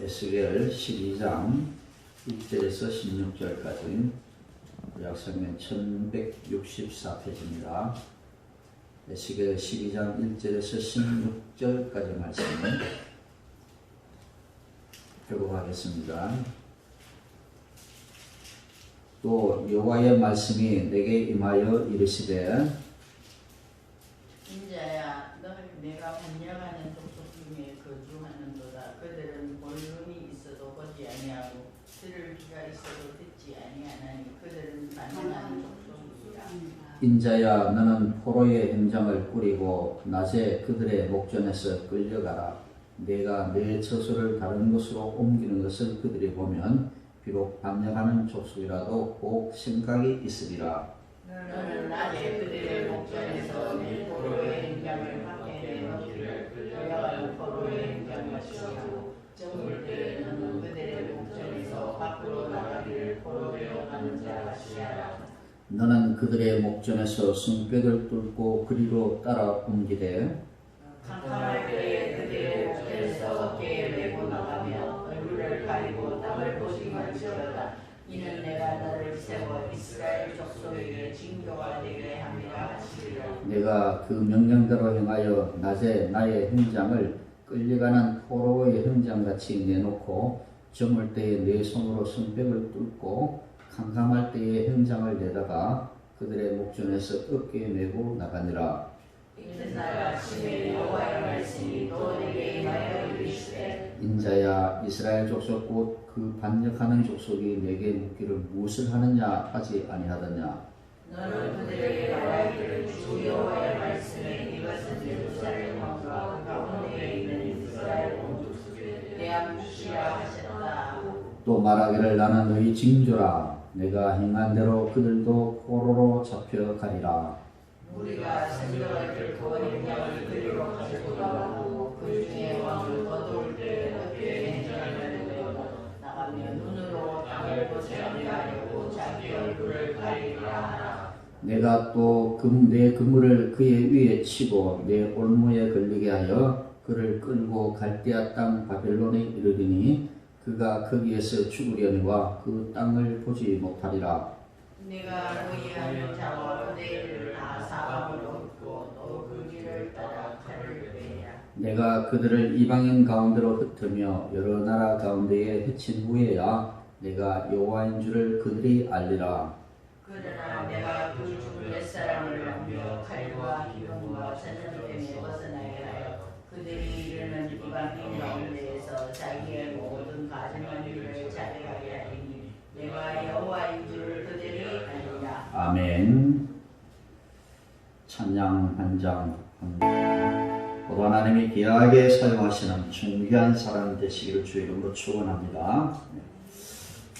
에스겔 12장 1절에서 16절까지 구약성경 1164페이지입니다. 에스겔 12장 1절에서 16절까지 말씀을 교독하겠습니다. 또 여호와의 말씀이 내게 임하여 이르시되 인자야 너를 내가 번영하는 족속 중에 거주하는도다. 그들은 볼 눈이 있어도 보지 아니하고 들을 귀가 있어도 듣지 아니하나니 그들은 반응하는 족속이라. 인자야 너는 포로의 행장을 꾸리고 낮에 그들의 목전에서 끌려가라. 내가 내 처소를 다른 곳으로 옮기는 것을 그들이 보면 비록 반역하는 족속이라도 꼭 생각이 있으리라. 너는 낮에 그들의 목전에서 내 포로의 행장을 밖에 내놓기를 끌려가는 포로의 행장을 시하고 저물 때에 너는 그들의 목전에서 밖으로 나가기를 포로 되어가는 자가 시하라. 너는 그들의 목전에서 승백을 뚫고 그리로 따라 옮기되 캄캄할 때에 그들의 목전에서 어깨에 메고 나가며 얼굴을 가리고 땅을 보지만지어다. 이는 내가 너를 세워 이스라엘 족속에게 징조가 되게 함이라 하시리라. 내가 그 명령대로 행하여 낮에 나의 행장을 끌려가는 포로의 행장같이 내놓고 저물 때에 내 손으로 승백을 뚫고 캄캄할 때에 행장을 내다가 그들의 목전에서 어깨에 메고 나가니라. 이튿날 아침에 여호와의 말씀이 또 내게 임하여 이르시되 인자야 이스라엘 족속 곧 그 반역하는 족속이 내게 묻기를 무엇을 하느냐 하지 아니하더냐. 너는 그들에게 말하기를 주 여호와의 말씀에 이것은 예루살렘 왕과 그 가운데에 있는 이스라엘 온 족속에 대한 묵시라 하셨다. 또 말하기를 나는 너희 징조라. 내가 행한 대로 그들도 포로로 잡혀가리라. 우리가 성경을 들고 행령을 그리로 가지고 나가고 그 중에 왕을 거두을 때 어깨에 행정을 내고 나가며 눈으로 땅을 보지 아니하려고 자기 얼굴을 가리리라 하라. 내가 또 내 그물을 그의 위에 치고 내 올무에 걸리게 하여 그를 끌고 갈대아 땅 바벨론에 이르리니 그가 거기에서 죽으려니와 그 땅을 보지 못하리라. 내가 의하는 자와 그대를 다 사방으로 흩고 또 그 길을 따라 칼을 빼리라. 내가 그들을 이방인 가운데로 흩으며 여러 나라 가운데에 흩친 후에야 내가 여호와인 줄을 그들이 알리라. 그러나 내가 그 중 옛사람을 남겨 칼과 기름과 전염됨에 벗어나게 하여 그들이 이르는 이방인 가운데에서 자기의 모든 가증한 일을 자백하게 하리니 내가 여호와인 줄 그들이 알리라. 아멘. 찬양 한 장. 모두 하나님이 귀하게 사용하시는 존귀한 사람 되시기를 주의 이름으로 축원합니다.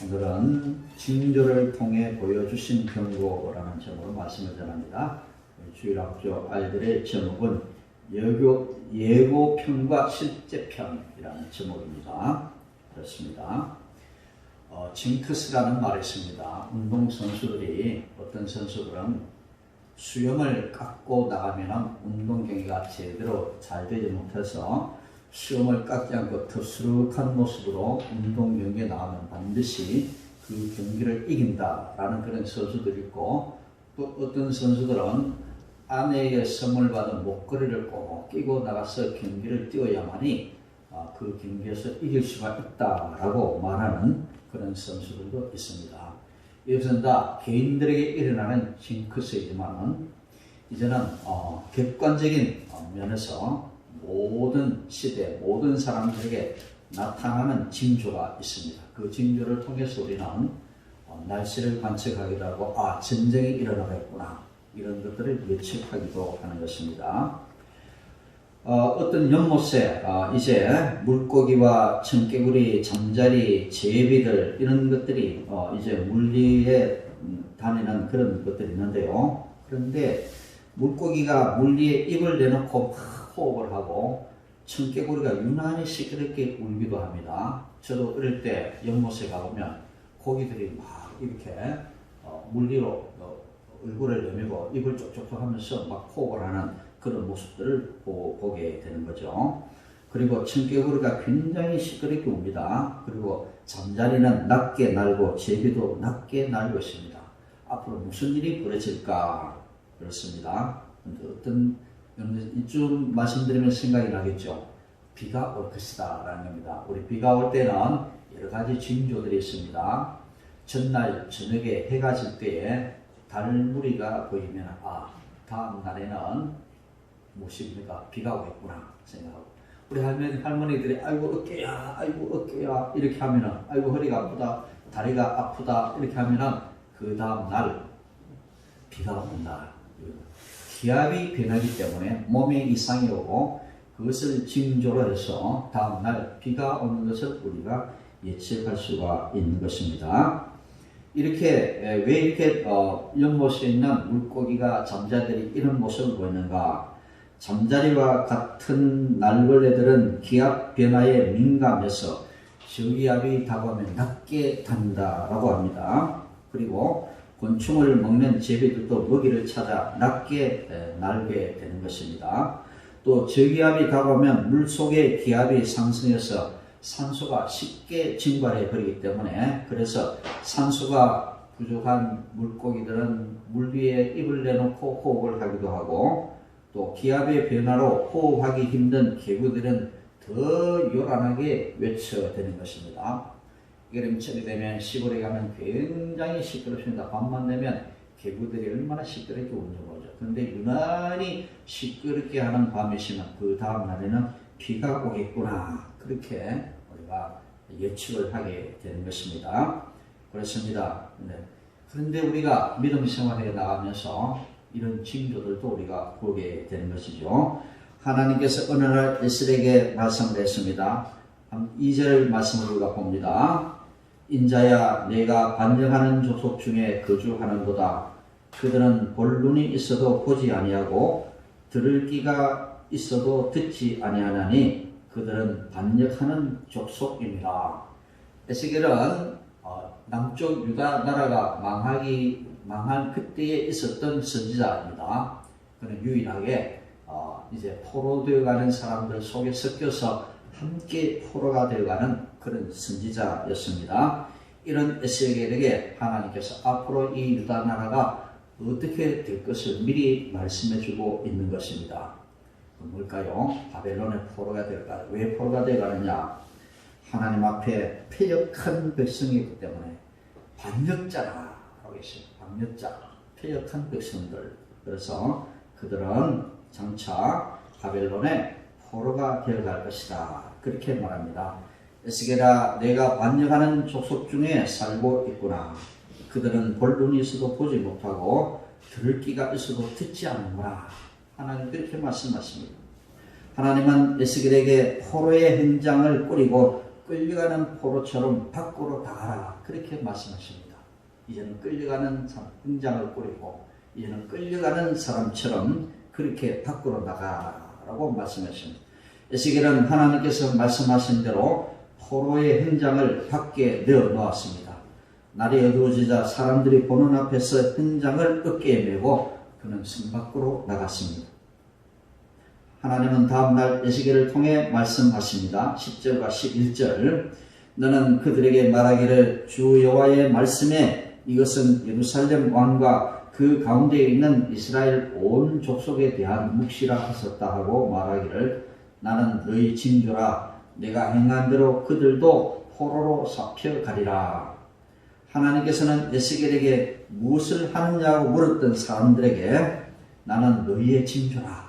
오늘은 징조를 통해 보여주신 경고라는 제목으로 말씀을 전합니다. 주일학교 아이들의 제목은 예고편과 실제편이라는 제목입니다. 그렇습니다. 징크스라는 말이 있습니다. 운동선수들이 어떤 선수들은 수염을 깎고 나가면 운동 경기가 제대로 잘 되지 못해서 수염을 깎지 않고 터스룩한 모습으로 운동 경기에 나가면 반드시 그 경기를 이긴다라는 그런 선수들이 있고, 또 어떤 선수들은 아내에게 선물 받은 목걸이를 꼭 끼고 나가서 경기를 뛰어야만이 그 경기에서 이길 수가 있다라고 말하는 그런 선수들도 있습니다. 이것은 다 개인들에게 일어나는 징크스이지만 이제는 객관적인 면에서 모든 시대, 모든 사람들에게 나타나는 징조가 있습니다. 그 징조를 통해서 우리는 날씨를 관측하기도 하고 전쟁이 일어나겠구나 이런 것들을 예측하기도 하는 것입니다. 어떤 연못에 이제 물고기와 청개구리, 잠자리, 제비들 이런 것들이 이제 물리에 다니는 그런 것들이 있는데요. 그런데 물고기가 물 위에 입을 내놓고 막 호흡을 하고 청개구리가 유난히 시끄럽게 울기도 합니다. 저도 어릴 때 연못에 가보면 고기들이 막 이렇게 물 위로 얼굴을 내밀고 입을 쪽쪽쪽 하면서 막 호흡을 하는 그런 모습들을 보게 되는 거죠. 그리고 청개구리가 굉장히 시끄럽게 웁니다. 그리고 잠자리는 낮게 날고 제비도 낮게 날고 있습니다. 앞으로 무슨 일이 벌어질까? 그렇습니다. 어떤 이쯤 말씀드리면 생각이 나겠죠. 비가 올 것이다 라는 겁니다. 우리 비가 올 때는 여러 가지 징조들이 있습니다. 전날 저녁에 해가 질 때에 달무리가 보이면 다음 날에는 무엇입니까? 비가 오겠구나 생각하고, 우리 할머니들이 아이고 어깨야 이렇게 하면은 아이고 허리가 아프다 다리가 아프다 이렇게 하면은 그 다음 날 비가 온다. 기압이 변하기 때문에 몸에 이상이 오고 그것을 징조로 해서 다음 날 비가 오는 것을 우리가 예측할 수가 있는 것입니다. 이렇게 왜 이렇게 연못에 있는 물고기가 잠자들이 이런 모습을 보이는가? 잠자리와 같은 날벌레들은 기압 변화에 민감해서 저기압이 다가오면 낮게 단다라고 합니다. 그리고 곤충을 먹는 제비들도 먹이를 찾아 낮게 날게 되는 것입니다. 또 저기압이 다가오면 물속의 기압이 상승해서 산소가 쉽게 증발해 버리기 때문에, 그래서 산소가 부족한 물고기들은 물 위에 입을 내놓고 호흡을 하기도 하고, 또 기압의 변화로 호흡하기 힘든 개구들은 더 요란하게 외쳐대는 것입니다. 여름철이 되면 시골에 가면 굉장히 시끄럽습니다. 밤만 되면 개구들이 얼마나 시끄럽게 우는지 모르죠. 그런데 유난히 시끄럽게 하는 밤이시면 그 다음 날에는 비가 오겠구나, 그렇게 우리가 예측을 하게 되는 것입니다. 그렇습니다. 그런데 우리가 믿음 생활에 나가면서 이런 징조들도 우리가 보게 되는 것이죠. 하나님께서 어느 날 에스겔에게 말씀을 했습니다. 2절 말씀을 우리가 봅니다. 인자야, 내가 반역하는 족속 중에 거주하는도다. 그들은 볼 눈이 있어도 보지 아니하고 들을 귀가 있어도 듣지 아니하나니 그들은 반역하는 족속입니다. 에스겔은 남쪽 유다 나라가 망한 그때에 있었던 선지자입니다. 그는 유일하게 이제 포로되어 가는 사람들 속에 섞여서 함께 포로가 되어가는 그런 선지자였습니다. 이런 에스겔에게 하나님께서 앞으로 이 유다 나라가 어떻게 될 것을 미리 말씀해 주고 있는 것입니다. 뭘까요? 바벨론의 포로가 될까요? 왜 포로가 되어가느냐? 하나님 앞에 패역한 백성이기 때문에 반역자라고 했어요. 반역자, 패역한 백성들. 그래서 그들은 장차 바벨론의 포로가 되어갈 것이다, 그렇게 말합니다. 에스겔아, 내가 반역하는 족속 중에 살고 있구나. 그들은 볼 눈이 있어도 보지 못하고 들을 귀가 있어도 듣지 않는구나. 하나님 그렇게 말씀하십니다. 하나님은 에스겔에게 포로의 행장을 꾸리고 끌려가는 포로처럼 밖으로 나가라, 그렇게 말씀하십니다. 이제는 끌려가는 행장을 꾸리고 이제는 끌려가는 사람처럼 그렇게 밖으로 나가라고 말씀하십니다. 에스겔은 하나님께서 말씀하신 대로 포로의 행장을 밖에 내어 놓았습니다. 날이 어두워지자 사람들이 보는 앞에서 행장을 어깨에 메고 그는 성 밖으로 나갔습니다. 하나님은 다음날 에스겔을 통해 말씀하십니다. 10절과 11절. 너는 그들에게 말하기를 주 여호와의 말씀에 이것은 예루살렘 왕과 그 가운데에 있는 이스라엘 온 족속에 대한 묵시라 하셨다 하고 말하기를 나는 너희 징조라. 내가 행한 대로 그들도 포로로 잡혀가리라. 하나님께서는 에스겔에게 무엇을 하느냐고 물었던 사람들에게 나는 너희의 징조라.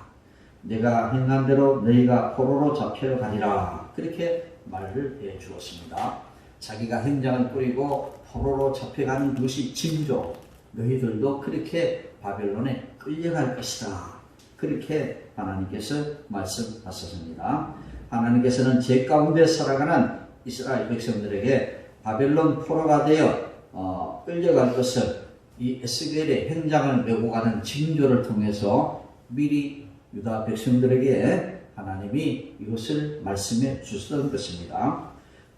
내가 행한 대로 너희가 포로로 잡혀가리라. 그렇게 말을 해 주었습니다. 자기가 행장을 꾸리고 포로로 잡혀가는 것이 징조. 너희들도 그렇게 바벨론에 끌려갈 것이다. 그렇게 하나님께서 말씀하셨습니다. 하나님께서는 제 가운데 살아가는 이스라엘 백성들에게 바벨론 포로가 되어 끌려갈 것을 이 에스겔의 행장을 메고 가는 징조를 통해서 미리 유다 백성들에게 하나님이 이것을 말씀해 주셨던 것입니다.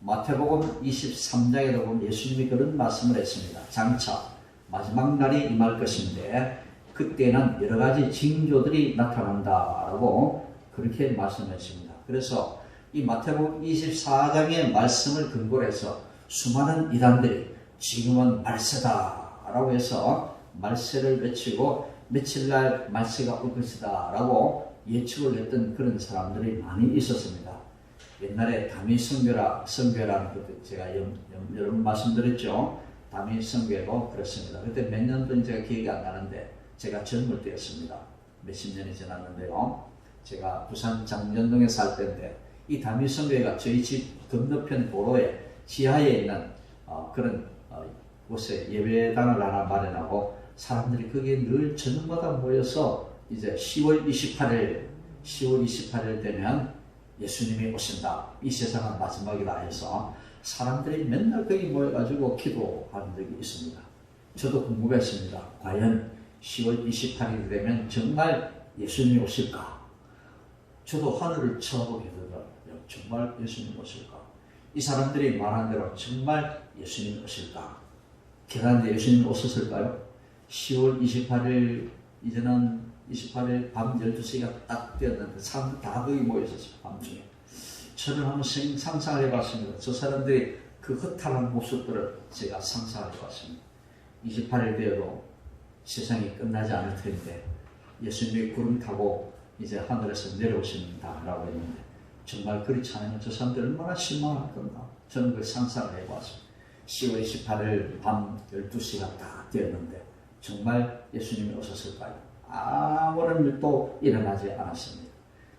마태복음 23장에도 보면 예수님이 그런 말씀을 했습니다. 장차 마지막 날이 임할 것인데 그때는 여러 가지 징조들이 나타난다라고 그렇게 말씀했습니다. 그래서 이 마태복음 24장의 말씀을 근거로 해서 수많은 이단들이 지금은 말세다라고 해서 말세를 외치고 며칠날 말세가 올 것이다라고 예측을 했던 그런 사람들이 많이 있었습니다. 옛날에 다미 선교라는 것도 제가 여러 번 말씀드렸죠. 다미 선교도 그렇습니다. 그때 몇 년도인지 제가 기억이 안 나는데 제가 젊을 때였습니다. 몇십 년이 지났는데요. 제가 부산 장년동에 살 때인데 이 다미 선교회가 저희 집 건너편 도로에 지하에 있는 그런 곳에 예배당을 하나 마련하고 사람들이 거기에 늘 저녁마다 모여서 이제 10월 28일 되면 예수님이 오신다. 이 세상은 마지막이다 해서 사람들이 맨날 거기 모여가지고 기도하는 적이 있습니다. 저도 궁금했습니다. 과연 10월 28일이 되면 정말 예수님이 오실까? 저도 하늘을 쳐다보게 되더라고요. 정말 예수님이 오실까? 이 사람들이 말한 대로 정말 예수님이 오실까? 계란데 예수님이 오셨을까요? 10월 28일, 이제는 28일 밤 12시가 딱 되었는데 사람들 다 거기 모였었어요. 밤중에. 저는 한번 상상을 해봤습니다. 저 사람들이 그 허탈한 모습들을 제가 상상을 해봤습니다. 28일 되어도 세상이 끝나지 않을 텐데 예수님이 구름 타고 이제 하늘에서 내려오신다라고 했는데 정말 그렇지 않으면 저 사람들 얼마나 실망할 건가. 저는 그 상상을 해봤습니다. 10월 28일 밤 12시가 다 되었는데 정말 예수님이 오셨을까요? 아무런 일도 일어나지 않았습니다.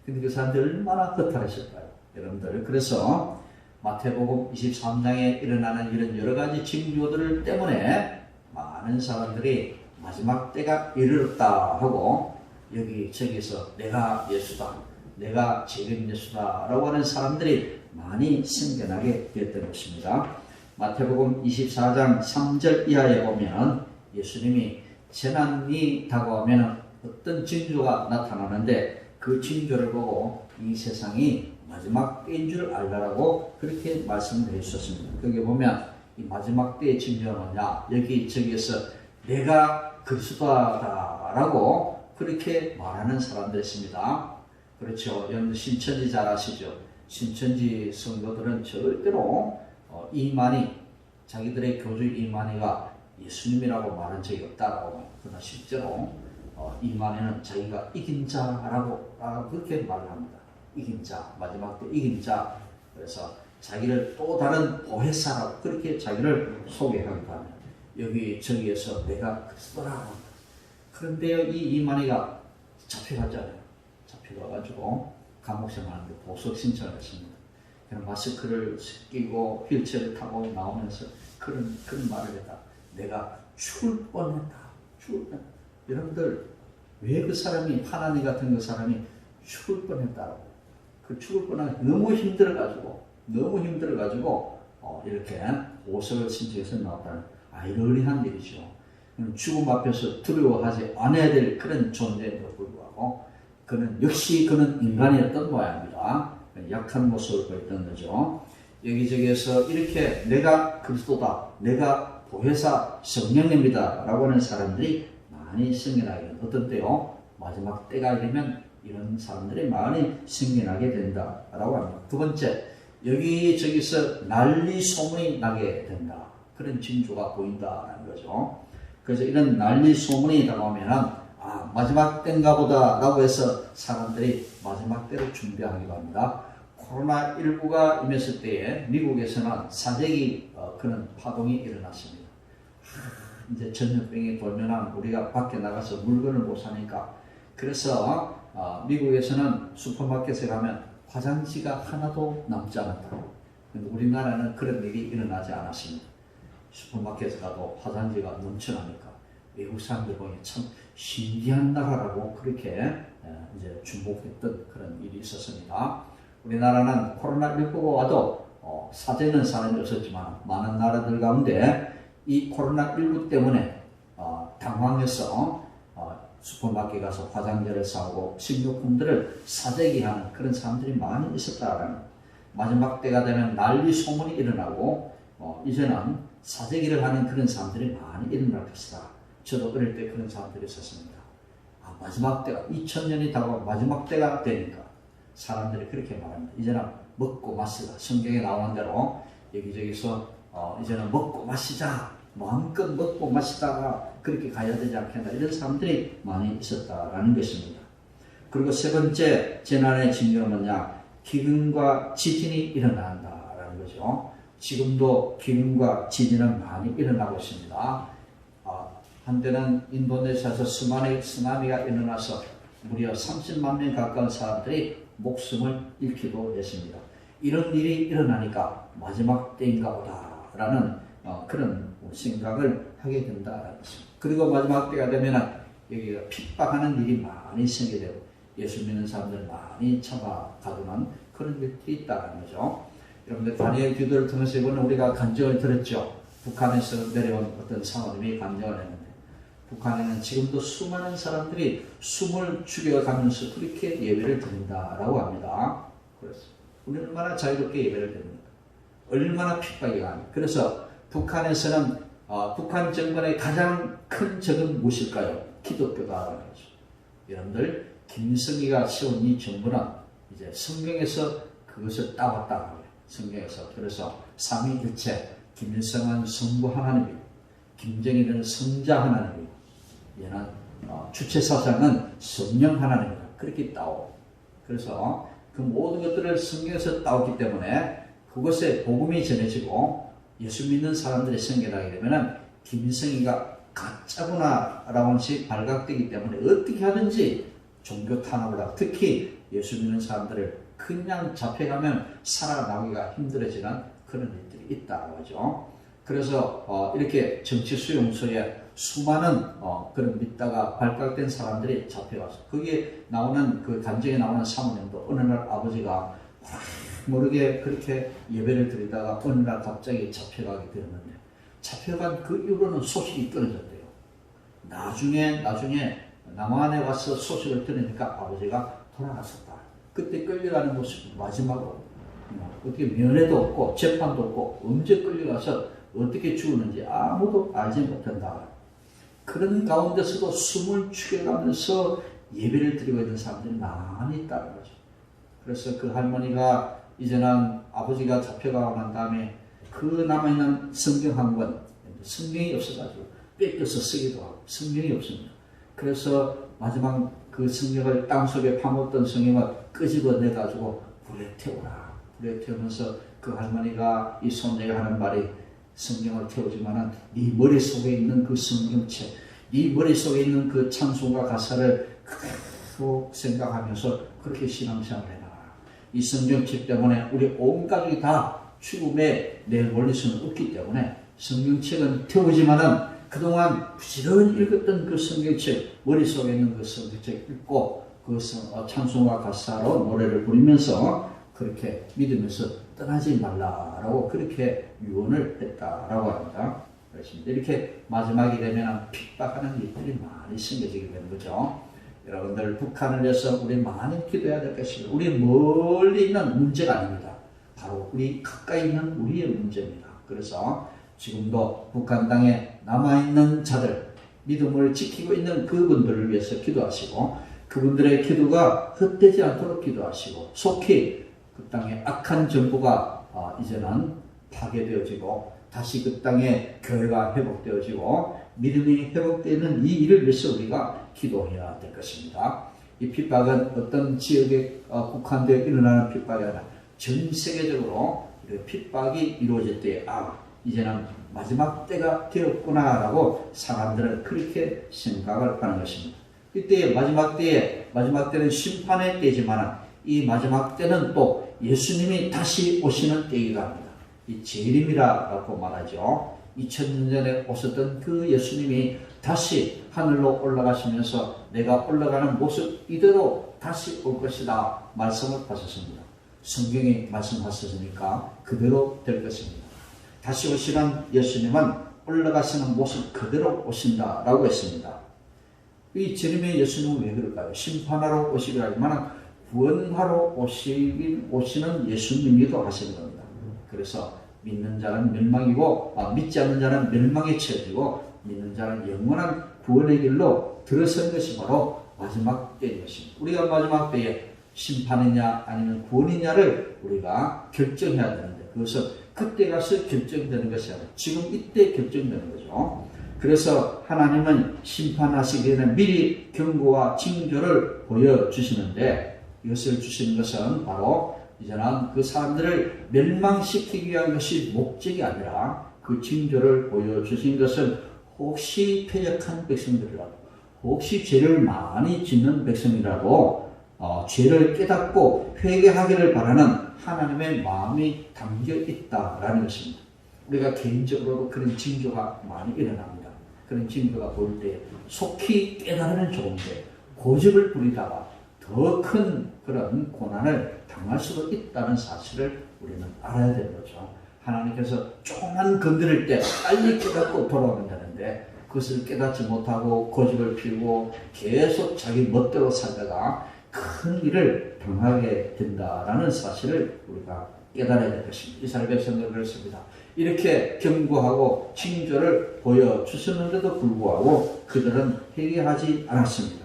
근데 그 사람들 얼마나 허탈했을까요? 여러분들. 그래서 마태복음 23장에 일어나는 이런 여러 가지 징조들 때문에 많은 사람들이 마지막 때가 이르렀다 하고 여기저기서 내가 예수다, 내가 지금 예수다 라고 하는 사람들이 많이 생겨나게 되었던 것입니다. 마태복음 24장 3절 이하에 보면 예수님이 재난이 다가오면 어떤 징조가 나타나는데 그 징조를 보고 이 세상이 마지막 때인 줄 알라라고 그렇게 말씀을 해주셨습니다. 거기 보면 이 마지막 때의 징조는 뭐냐? 여기저기에서 내가 그리스도다라고 그렇게 말하는 사람들이 있습니다. 그렇죠. 여러분 신천지 잘 아시죠? 신천지 성도들은 절대로 자기들의 교주 이만희가 예수님이라고 말한 적이 없다라고. 그러나 실제로 이만희는 자기가 이긴 자라고 그렇게 말을 합니다. 이긴 자, 마지막 때 이긴 자. 그래서 자기를 또 다른 보혜사라고 그렇게 자기를 소개하기도 합니다. 여기저기에서 내가 그리스도라고. 그런데요, 이 이만희가 잡혀갔잖아요. 잡혀가가지고 감옥생활하는데 보석 신청을 했습니다. 그냥 마스크를 끼고 휠체어를 타고 나오면서 그런 말을 했다. 내가 죽을 뻔했다. 여러분들, 왜 그 사람이, 하나님 같은 그 사람이 죽을 뻔했다고. 그 죽을 뻔한 너무 힘들어가지고 이렇게 보석을 신청해서 나왔다는 아이러니한 일이죠. 죽음 앞에서 두려워하지 않아야 될 그런 존재에도 불구하고 그는 인간이었던 모양입니다. 약한 모습을 보였던 거죠. 여기저기에서 이렇게 내가 그리스도다, 내가 보혜사 성령입니다 라고 하는 사람들이 많이 생겨나게. 어떤 때요? 마지막 때가 되면 이런 사람들이 많이 생겨나게 된다라고 합니다. 두 번째, 여기저기서 난리 소문이 나게 된다. 그런 징조가 보인다는 거죠. 그래서 이런 난리 소문이 나오면 마지막 때인가 보다 라고 해서 사람들이 마지막 때를 준비하기도 합니다. 코로나19가 임했을 때에 미국에서는 사재기 그런 파동이 일어났습니다. 이제 전염병이 돌면 우리가 밖에 나가서 물건을 못 사니까 그래서 미국에서는 슈퍼마켓에 가면 화장지가 하나도 남지 않았다고. 근데 우리나라는 그런 일이 일어나지 않았습니다. 슈퍼마켓에 가도 화장지가 넘쳐나니까 외국 사람들 보니 참 신기한 나라라고 그렇게 이제 주목했던 그런 일이 있었습니다. 우리나라는 코로나19가 와도 사재는 사람이 없었지만 많은 나라들 가운데 이 코로나19 때문에 당황해서 슈퍼마켓 가서 화장지를 사고 식료품들을 사재기하는 그런 사람들이 많이 있었다라는. 마지막 때가 되면 난리 소문이 일어나고 이제는 사재기를 하는 그런 사람들이 많이 일어날 것이다. 저도 어릴 때 그런 사람들이 있었습니다. 마지막 때가 2000년이 다가오고 마지막 때가 되니까 사람들이 그렇게 말합니다. 이제는 먹고 마시다. 성경에 나오는 대로 여기저기서 이제는 먹고 마시자, 마음껏 먹고 마시다가 그렇게 가야 되지 않겠나, 이런 사람들이 많이 있었다라는 것입니다. 그리고 세 번째 재난의 징조는 뭐냐? 기근과 지진이 일어난다라는 거죠. 지금도 기근과 지진은 많이 일어나고 있습니다. 한때는 인도네시아에서 수많은 쓰나미가 일어나서 무려 30만 명 가까운 사람들이 목숨을 잃기도 했습니다. 이런 일이 일어나니까 마지막 때인가 보다라는 그런 생각을 하게 된다는 것입니다. 그리고 마지막 때가 되면 여기가 핍박하는 일이 많이 생기게 되고 예수 믿는 사람들 많이 잡아가두는 그런 일들이 있다는 거죠. 여러분들 다니엘 기도를 통해서 이번에 우리가 간증을 들었죠. 북한에서 내려온 어떤 사모님이 간증을 했는데 북한에는 지금도 수많은 사람들이 숨을 죽여가면서 그렇게 예배를 드린다라고 합니다. 그래서 우리는 얼마나 자유롭게 예배를 드립니까? 얼마나 핍박이 가니? 그래서 북한에서는 북한 정권의 가장 큰 적은 무엇일까요? 기독교다라는 거죠. 여러분들 김일성이가 세운 이 정부는 이제 성경에서 그것을 따왔다고 해요. 성경에서. 그래서 삼위일체, 김일성은 성부 하나님이고 김정일은 성자 하나님이고 얘는 주체사상은 성령 하나님이다. 그렇게 따오. 그래서 그 모든 것들을 성경에서 따왔기 때문에 그것에 복음이 전해지고 예수 믿는 사람들이 생겨나게 되면 김일성이가 가짜구나 라고 하는 것이 발각되기 때문에 어떻게 하든지 종교 탄압을 하고 특히 예수 믿는 사람들을 그냥 잡혀가면 살아나기가 힘들어지는 그런 일들이 있다고 하죠. 그래서 이렇게 정치 수용소에 수많은 그런 믿다가 발각된 사람들이 잡혀가서 거기에 나오는 그 간증에 나오는 사모님도 어느 날 아버지가 모르게 그렇게 예배를 드리다가 어느 날 갑자기 잡혀가게 되었는데 잡혀간 그 이후로는 소식이 끊어졌대요. 나중에 남한에 와서 소식을 들으니까 아버지가 돌아갔었다. 그때 끌려가는 모습이 마지막으로 어떻게 면회도 없고 재판도 없고 언제 끌려가서 어떻게 죽었는지 아무도 알지 못한다. 그런 가운데서도 숨을 죽여가면서 예배를 드리고 있는 사람들이 많이 있다는 거죠. 그래서 그 할머니가 이제는 아버지가 잡혀가고 난 다음에 그 남아있는 성경 한 권, 성경이 없어가지고 뺏겨서 쓰기도 하고 성경이 없습니다. 그래서 마지막 그 성경을 땅속에 파묻던 성경을 끄집어내가지고 불에 태우라. 불에 태우면서 그 할머니가 이 손녀가 하는 말이 성경을 태우지만은 네 머릿속에 있는 그 성경책, 네 머릿속에 있는 그 찬송가 가사를 그대로 생각하면서 그렇게 신앙생활을 해라. 이 성경책 때문에 우리 온 가족이 다 죽음에 내몰릴 수는 없기 때문에 성경책은 태우지만은 그동안 부지런히 읽었던 그 성경책, 머릿속에 있는 그 성경책 읽고 그 찬송가 가사로 노래를 부르면서 그렇게 믿으면서 떠나지 말라라고 그렇게 유언을 했다라고 합니다. 그렇습니다. 이렇게 마지막이 되면 핍박하는 일들이 많이 생겨지게 되는 거죠. 여러분들 북한을 위해서 우리 많이 기도해야 될 것입니다. 우리 멀리 있는 문제가 아닙니다. 바로 우리 가까이 있는 우리의 문제입니다. 그래서 지금도 북한 땅에 남아있는 자들, 믿음을 지키고 있는 그분들을 위해서 기도하시고 그분들의 기도가 헛되지 않도록 기도하시고 속히 그 땅에 악한 정부가 이제는 파괴되어지고 다시 그 땅에 교회가 회복되어지고 믿음이 회복되는 이 일을 위해서 우리가 기도해야 될 것입니다. 이 핍박은 어떤 지역에 국한되어 일어나는 핍박이 아니라 전 세계적으로 핍박이 이루어질 때에 이제는 마지막 때가 되었구나라고 사람들은 그렇게 생각을 하는 것입니다. 이때 마지막 때는 심판의 때지만 이 마지막 때는 또 예수님이 다시 오시는 때이기도 합니다. 이 재림이라고 말하죠. 2000년 전에 오셨던 그 예수님이 다시 하늘로 올라가시면서 내가 올라가는 모습 이대로 다시 올 것이다 말씀을 하셨습니다. 성경이 말씀하셨으니까 그대로 될 것입니다. 다시 오시는 예수님은 올라가시는 모습 그대로 오신다라고 했습니다. 이 재림의 예수님은 왜 그럴까요? 심판하러 오시기도 하지만 구원하러 오시는 예수님이기도 하시는 겁니다. 그래서 믿는 자는 멸망이고 믿지 않는 자는 멸망에 처해지고 믿는 자는 영원한 구원의 길로 들어선 것이 바로 마지막 때인 것입니다. 우리가 마지막 때에 심판이냐 아니면 구원이냐를 우리가 결정해야 되는데 그것은 그때 가서 결정되는 것이 아니라 지금 이때 결정되는 거죠. 그래서 하나님은 심판하시기 전에 미리 경고와 징조를 보여주시는데 이것을 주시는 것은 바로 이제는 그 사람들을 멸망시키기 위한 것이 목적이 아니라 그 징조를 보여주신 것은 혹시 패역한 백성들이라도 혹시 죄를 많이 짓는 백성이라도 죄를 깨닫고 회개하기를 바라는 하나님의 마음이 담겨 있다라는 것입니다. 우리가 개인적으로도 그런 징조가 많이 일어납니다. 그런 징조가 보일 때 속히 깨달으면 좋은데 고집을 부리다가 더 큰 그런 고난을 당할 수도 있다는 사실을 우리는 알아야 되는 거죠. 하나님께서 조금만 건드릴 때 빨리 깨닫고 돌아오면 되는데 그것을 깨닫지 못하고 고집을 피우고 계속 자기 멋대로 살다가 큰 일을 당하게 된다라는 사실을 우리가 깨달아야 될 것입니다. 이스라엘 백성들은 그렇습니다. 이렇게 경고하고 징조를 보여주셨는데도 불구하고 그들은 회개하지 않았습니다.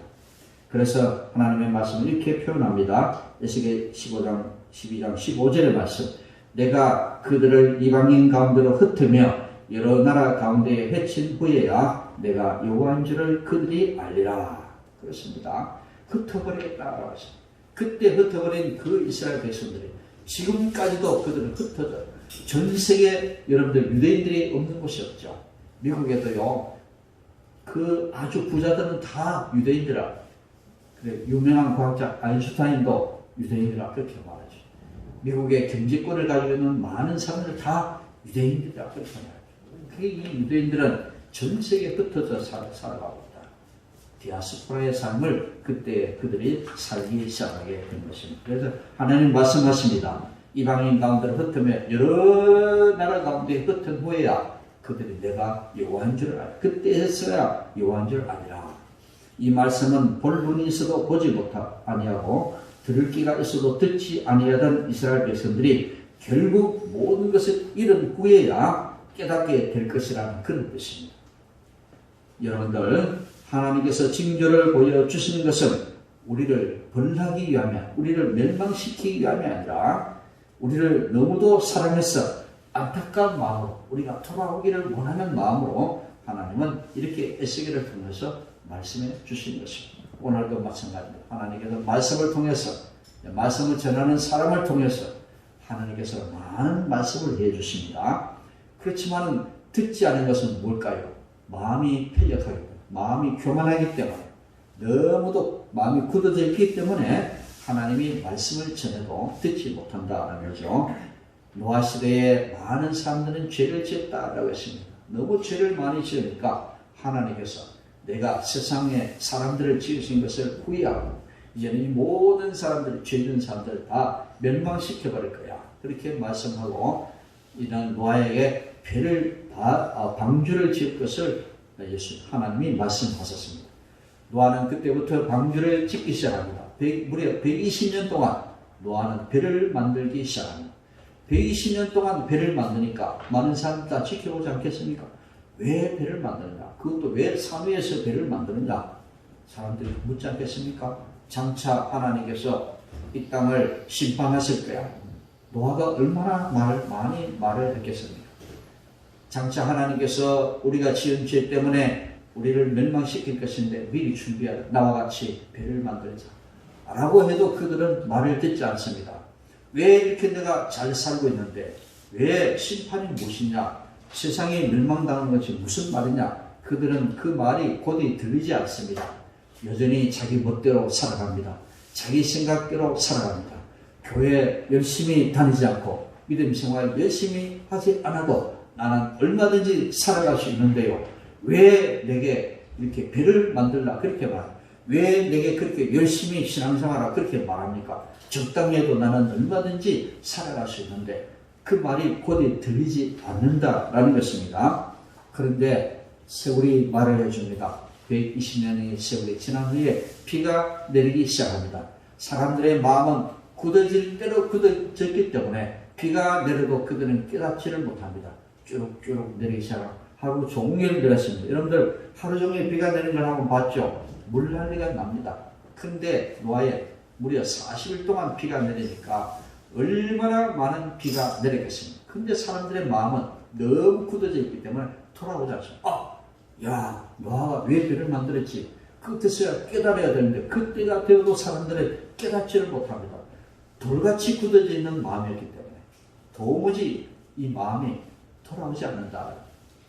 그래서 하나님의 말씀을 이렇게 표현합니다. 에스겔 15장, 12장 15절의 말씀. 내가 그들을 이방인 가운데로 흩으며 여러 나라 가운데에 해친 후에야 내가 여호와인 줄을 그들이 알리라. 그렇습니다. 흩어버리겠다라고 했습니다. 그때 흩어버린 그 이스라엘 백성들이 지금까지도 그들은 흩어져 전 세계 여러분들 유대인들이 없는 곳이 없죠. 미국에도요. 그 아주 부자들은 다 유대인들아. 그래, 유명한 과학자 아인슈타인도 유대인이라 그렇게 말하죠. 미국의 경제권을 가지고 있는 많은 사람들 다 유대인들이라 그렇게 말하죠. 이 유대인들은 전 세계에 흩어져 살아가고 있다. 디아스포라의 삶을 그때 그들이 살기 시작하게 된 것입니다. 그래서 하나님 말씀하십니다. 이방인 가운데로 흩으며 여러 나라 가운데 흩은 후에야 그들이 내가 여호와인 줄 알아. 그때에서야 여호와인 줄 아니라. 이 말씀은 볼 눈이 있어도 보지 아니하고 들을 귀가 있어도 듣지 아니하던 이스라엘 백성들이 결국 모든 것을 잃은 후에야 깨닫게 될 것이라는 그런 뜻입니다. 여러분들 하나님께서 징조를 보여주시는 것은 우리를 벌하기 위하며 우리를 멸망시키기 위함이 아니라 우리를 너무도 사랑해서 안타까운 마음으로 우리가 돌아오기를 원하는 마음으로 하나님은 이렇게 에스겔을 통해서 말씀해 주신 것입니다. 오늘도 마찬가지입니다. 하나님께서 말씀을 통해서 말씀을 전하는 사람을 통해서 하나님께서 많은 말씀을 해 주십니다. 그렇지만 듣지 않은 것은 뭘까요? 마음이 패역하기 때문에 마음이 교만하기 때문에 너무도 마음이 굳어져 있기 때문에 하나님이 말씀을 전해도 듣지 못한다는 거죠. 노아 시대에 많은 사람들은 죄를 지었다라고 했습니다. 너무 죄를 많이 지으니까 하나님께서 내가 세상에 사람들을 지으신 것을 후회하고 이제는 이 모든 사람들이 죄진 사람들을 다 멸망시켜버릴 거야. 그렇게 말씀하고 이런 노아에게 방주를 지을 것을 하나님이 말씀하셨습니다. 노아는 그때부터 방주를 짓기 시작합니다. 무려 120년 동안 노아는 배를 만들기 시작합니다. 120년 동안 배를 만드니까 많은 사람들 다 지켜보지 않겠습니까? 왜 배를 만드느냐? 그것도 왜 산 위에서 배를 만드느냐? 사람들이 묻지 않겠습니까? 장차 하나님께서 이 땅을 심판하실 거야. 노아가 얼마나 많이 말을 했겠습니까? 장차 하나님께서 우리가 지은 죄 때문에 우리를 멸망시킬 것인데 미리 준비하라. 나와 같이 배를 만들자. 라고 해도 그들은 말을 듣지 않습니다. 왜 이렇게 내가 잘 살고 있는데 왜 심판이 무엇이냐? 세상이 멸망당하는 것이 무슨 말이냐? 그들은 그 말이 곧이 들리지 않습니다. 여전히 자기 멋대로 살아갑니다. 자기 생각대로 살아갑니다. 교회 열심히 다니지 않고 믿음 생활 열심히 하지 않아도 나는 얼마든지 살아갈 수 있는데요. 왜 내게 이렇게 배를 만들라 그렇게 말합니다. 왜 내게 그렇게 열심히 신앙생활하라 그렇게 말합니까? 적당히 해도 나는 얼마든지 살아갈 수 있는데 그 말이 곧이 들리지 않는다라는 것입니다. 그런데 세월이 말을 해줍니다. 120년의 세월이 지난 후에 비가 내리기 시작합니다. 사람들의 마음은 굳어질 대로 굳어졌기 때문에 비가 내려도 그들은 깨닫지를 못합니다. 쭈룩쭈룩 내리기 시작합니다. 하루 종일 내렸습니다. 여러분들 하루 종일 비가 내리는 걸 한번 봤죠? 물난리가 납니다. 근데 노아의 무려 40일 동안 비가 내리니까 얼마나 많은 비가 내리겠습니까? 근데 사람들의 마음은 너무 굳어져 있기 때문에 돌아오지 않습니다. 야, 노아가 왜 배를 만들었지? 그때서야 깨달아야 되는데 그때가 되어도 사람들은 깨닫지를 못합니다. 돌같이 굳어져 있는 마음이었기 때문에 도무지 이 마음이 돌아오지 않는다.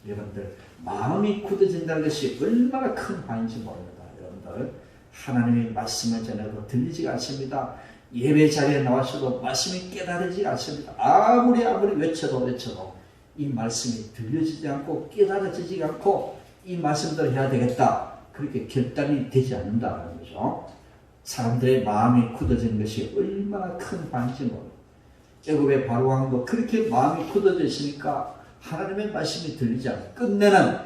여러분들, 마음이 굳어진다는 것이 얼마나 큰 화인지 모릅니다. 여러분들, 하나님의 말씀을 전해도 들리지가 않습니다. 예배 자리에 나와서도 말씀이 깨달아지지 않습니다. 아무리 외쳐도 이 말씀이 들려지지 않고 깨달아지지 않고 이 말씀대로 해야 되겠다, 그렇게 결단이 되지 않는다는 거죠. 사람들의 마음이 굳어진 것이 얼마나 큰 화인지 모릅니다. 애굽의 바로왕도 그렇게 마음이 굳어져 있으니까 하나님의 말씀이 들리지 않고 끝내는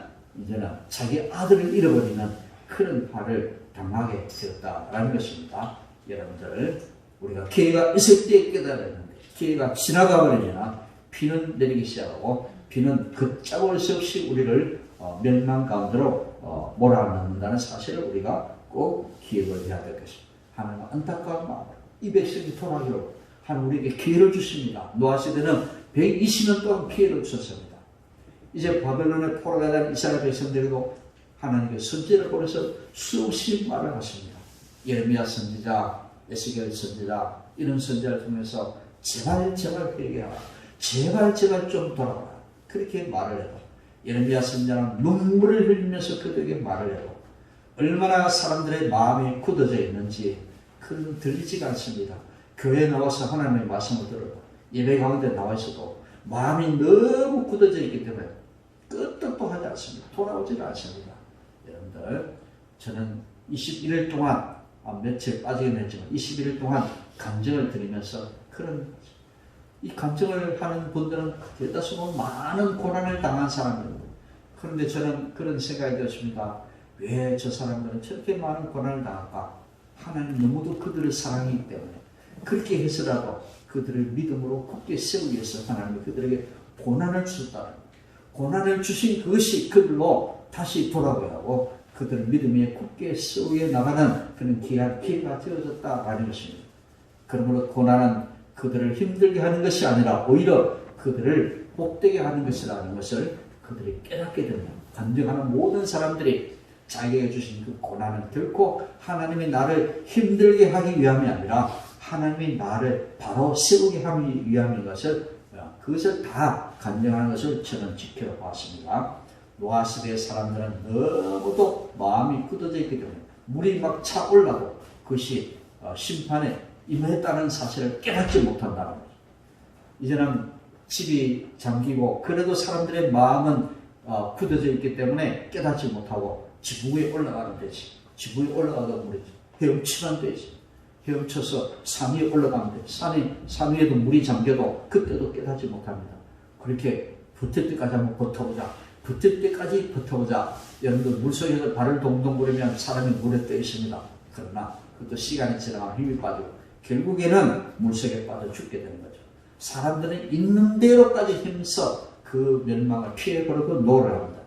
이제는 자기 아들을 잃어버리는 그런 화를 당하게 되었다라는 것입니다. 여러분들, 우리가 기회가 있을 때 깨달아야 하는데 기회가 지나가 버리면 비는 내리기 시작하고 비는 걷잡을 수 없이 우리를 멸망 가운데로 몰아넣는다는 사실을 우리가 꼭 기억을 해야 될 것입니다. 하나님은 안타까운 마음으로 이 백성이 돌아오기로 하나님 우리에게 기회를 주십니다. 노아 시대는 120년 동안 기회를 주셨습니다. 이제 바벨론의 포로가 된 이스라엘 백성들에게도 하나님의 선지자를 보내서 수없이 말을 하십니다. 예레미야 선지자, 에스겔 선지자, 이런 선지자를 통해서 제발 회개하라, 제발 좀 돌아와라, 그렇게 말을 해도 예레미야 선지자는 눈물을 흘리면서 그들에게 말을 해도 얼마나 사람들의 마음이 굳어져 있는지 그건 들리지가 않습니다. 교회에 나와서 하나님의 말씀을 들어도 예배 가운데 나와 있어도 마음이 너무 굳어져 있기 때문에 끄떡도 하지 않습니다. 돌아오지가 않습니다. 여러분들, 저는 21일 동안 며칠 빠지긴 했지만 21일 동안 간증을 드리면서 이 간증을 하는 분들은 대다수 많은 고난을 당한 사람들입니다. 그런데 저는 그런 생각이 들었습니다. 왜 저 사람들은 저렇게 많은 고난을 당할까? 하나님 너무도 그들을 사랑하기 때문에 그렇게 해서라도 그들을 믿음으로 굳게 세우기 위해서 하나님이 그들에게 고난을 주셨다. 고난을 주신 그것이 그들로 다시 돌아가야 하고 그들을 믿음에 굳게 세우게 나가는 그런 귀한 기회가 되어졌다라는 것입니다. 그러므로 고난은 그들을 힘들게 하는 것이 아니라 오히려 그들을 복되게 하는 것이라는 것을 그들이 깨닫게 됩니다. 간증하는 모든 사람들이 자기에게 주신 그 고난은 결코 하나님이 나를 힘들게 하기 위함이 아니라 하나님이 나를 바로 세우게 하기 위함인 것을, 그것을 다 간증하는 것을 저는 지켜보았습니다. 노아 시대의 사람들은 너무도 마음이 굳어져 있기 때문에 물이 막 차올라도 그것이 심판에 임했다는 사실을 깨닫지 못한다는 거죠. 이제는 집이 잠기고 그래도 사람들의 마음은 굳어져 있기 때문에 깨닫지 못하고 지붕 위에 올라가는 되지. 지붕 위에 올라가도 물이지. 헤엄치면 되지. 헤엄쳐서 산 위에 올라가면 되지. 산 위에도 물이 잠겨도 그때도 깨닫지 못합니다. 그렇게 버틸 때까지 한번 버텨보자. 버틸 때까지 버텨보자. 여러분들 물속에서 발을 동동 구르면 사람이 물에 떠 있습니다. 그러나 그것도 시간이 지나면 힘이 빠지고 결국에는 물속에 빠져 죽게 되는 거죠. 사람들은 있는 대로까지 힘써 그 멸망을 피해버리고 노를 합니다.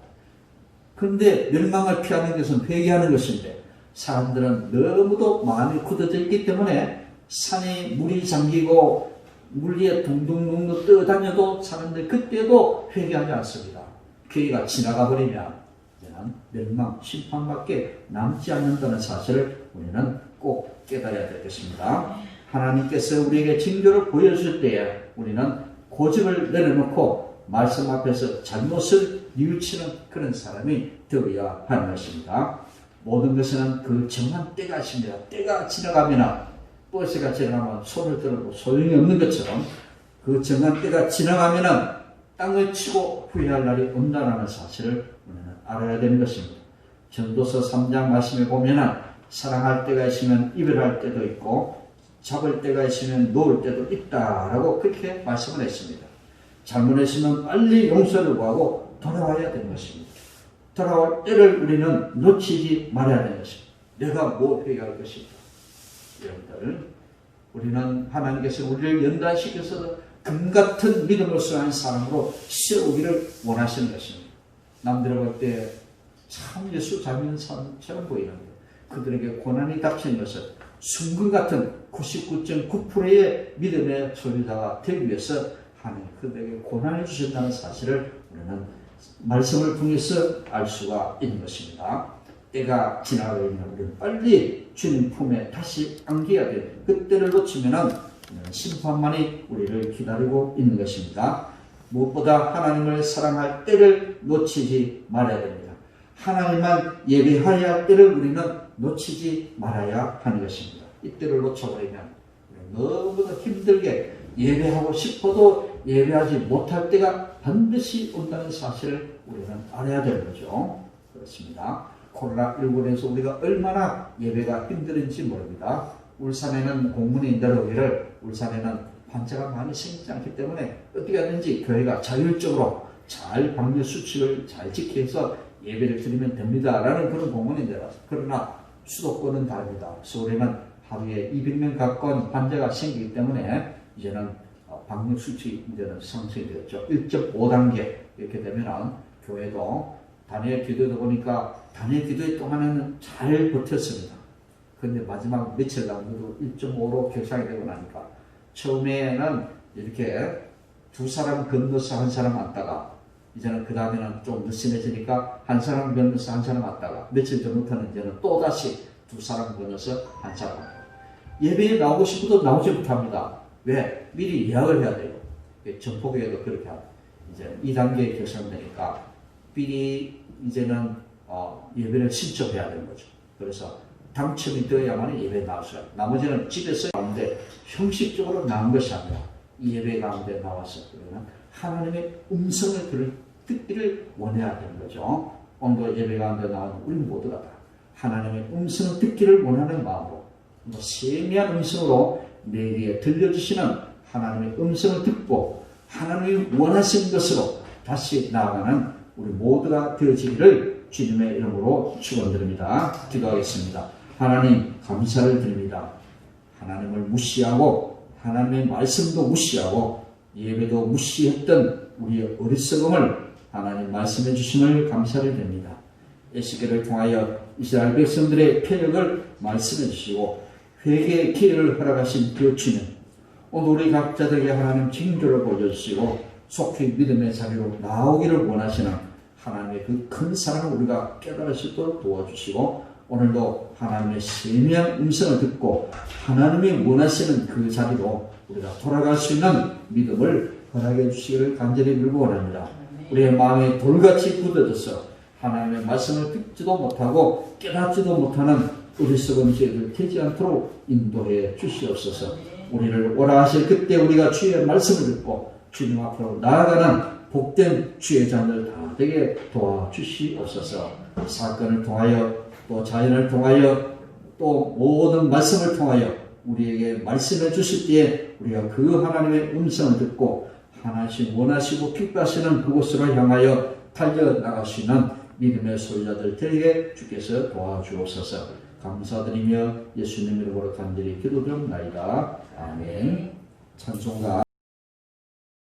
그런데 멸망을 피하는 것은 회개하는 것인데 사람들은 너무도 마음이 굳어져 있기 때문에 산에 물이 잠기고 물 위에 둥둥둥 떠다녀도 사람들 그때도 회개하지 않습니다. 기회가 지나가 버리면 멸망, 심판밖에 남지 않는다는 사실을 우리는 꼭 깨달아야 되겠습니다. 하나님께서 우리에게 징조를 보여줄 때에 우리는 고집을 내려놓고 말씀 앞에서 잘못을 뉘우치는 그런 사람이 되어야 하는 것입니다. 모든 것은 그 정한 때가 있습니다. 때가 지나가면 버스가 지나가면 손을 들어도 소용이 없는 것처럼 그 정한 때가 지나가면 땅을 치고 후회할 날이 온다는 사실을 우리는 알아야 되는 것입니다. 전도서 3장 말씀에 보면 사랑할 때가 있으면 이별할 때도 있고 잡을 때가 있으면 놓을 때도 있다라고 그렇게 말씀을 했습니다. 잘못했으면 빨리 용서를 구하고 돌아와야 되는 것입니다. 돌아올 때를 우리는 놓치지 말아야 되는 것입니다. 내가 뭐 회개할 것입니다. 여러분들, 우리는 하나님께서 우리를 연단시켜서 금같은 믿음을 수행한 사람으로 세우기를 원하시는 것입니다. 남들을 볼 때 참 예수 잘 믿는 사람처럼 보이는데 그들에게 고난이 닥친 것을 순금 같은 99.9%의 믿음의 소유자가 되기 위해서 하나님 그들에게 고난을 주셨다는 사실을 우리는 말씀을 통해서 알 수가 있는 것입니다. 때가 지나고 있는 우리는 빨리 주님 품에 다시 안겨야 돼요. 그때를 놓치면은 심판만이 우리를 기다리고 있는 것입니다. 무엇보다 하나님을 사랑할 때를 놓치지 말아야 됩니다. 하나님만 예배하여야 할 때를 우리는 놓치지 말아야 하는 것입니다. 이때를 놓쳐버리면 너무나 힘들게 예배하고 싶어도 예배하지 못할 때가 반드시 온다는 사실을 우리는 알아야 되는 거죠. 그렇습니다. 코로나19에서 우리가 얼마나 예배가 힘들은지 모릅니다. 울산에는 공문이 내려오기를 울산에는 환자가 많이 생기지 않기 때문에 어떻게 하든지 교회가 자율적으로 잘 방역 수칙을 잘 지켜서 예배를 드리면 됩니다. 라는 그런 공문이 내려왔어요. 그러나 수도권은 다릅니다. 서울에는 하루에 200명 가까운 환자가 생기기 때문에 이제는 방역 수칙이 이제는 상승이 되었죠. 1.5단계 이렇게 되면 교회도 단일 기도다 보니까 단일 기도의 동안에는 잘 버텼습니다. 그런데 마지막 며칠 남겨도 1.5로 격상이 되고 나니까 처음에는 이렇게 두 사람 건너서 한 사람 앉다가 이제는 그 다음에는 좀 느슨해지니까 한 사람 건너서 한 사람 앉다가 며칠 전부터는 이제는 또다시 두 사람 건너서 한 사람 앉다가 예배에 나오고 싶어도 나오지 못합니다. 왜? 미리 예약을 해야 돼요. 전포교회도 그렇게 하고 이제 2단계에 격상되니까 미리 이제는 예배를 신청해야 되는 거죠. 그래서 당첨이 되어야만 예배에 나올 수가 있어요. 나머지는 집에서 나오는데 형식적으로 나온 것이 아니라 이 예배 가운데 나와서 그러면 하나님의 음성을 듣기를 원해야 되는 거죠. 오늘 예배 가운데 나오는 우리 모두가 다 하나님의 음성을 듣기를 원하는 마음으로 세미한 음성으로 내게 들려주시는 하나님의 음성을 듣고 하나님이 원하시는 것으로 다시 나아가는 우리 모두가 되어지기를 주님의 이름으로 축원드립니다. 기도하겠습니다. 하나님 감사를 드립니다. 하나님을 무시하고 하나님의 말씀도 무시하고 예배도 무시했던 우리의 어리석음을 하나님 말씀해 주심을 감사를 드립니다. 에스겔을 통하여 이스라엘 백성들의 패역을 말씀해 주시고 회개의 기회를 허락하신 그 주님, 오늘 우리 각자들에게 하나님 징조를 보여주시고 속히 믿음의 자리로 나오기를 원하시는 하나님의 그 큰 사랑을 우리가 깨달을 수 있도록 도와주시고 오늘도 하나님의 세미한 음성을 듣고 하나님이 원하시는 그 자리로 우리가 돌아갈 수 있는 믿음을 허락해 주시기를 간절히 빌고 원합니다. 우리의 마음이 돌같이 굳어져서 하나님의 말씀을 듣지도 못하고 깨닫지도 못하는 어리석은 죄를 되지 않도록 인도해 주시옵소서. 우리를 오라 하실 그때 우리가 주의 말씀을 듣고 주님 앞으로 나아가는 복된 주의 자녀들 다 되게 도와주시옵소서. 사건을 통하여 또 자연을 통하여 또 모든 말씀을 통하여 우리에게 말씀해 주실 때에 우리가 그 하나님의 음성을 듣고 하나님 원하시고 기뻐하시는 그곳으로 향하여 달려나갈 수 있는 믿음의 소유자들 되게 주께서 도와주옵소서. 감사드리며 예수님 이름으로 간절히 기도드립니다. 아멘. 찬송가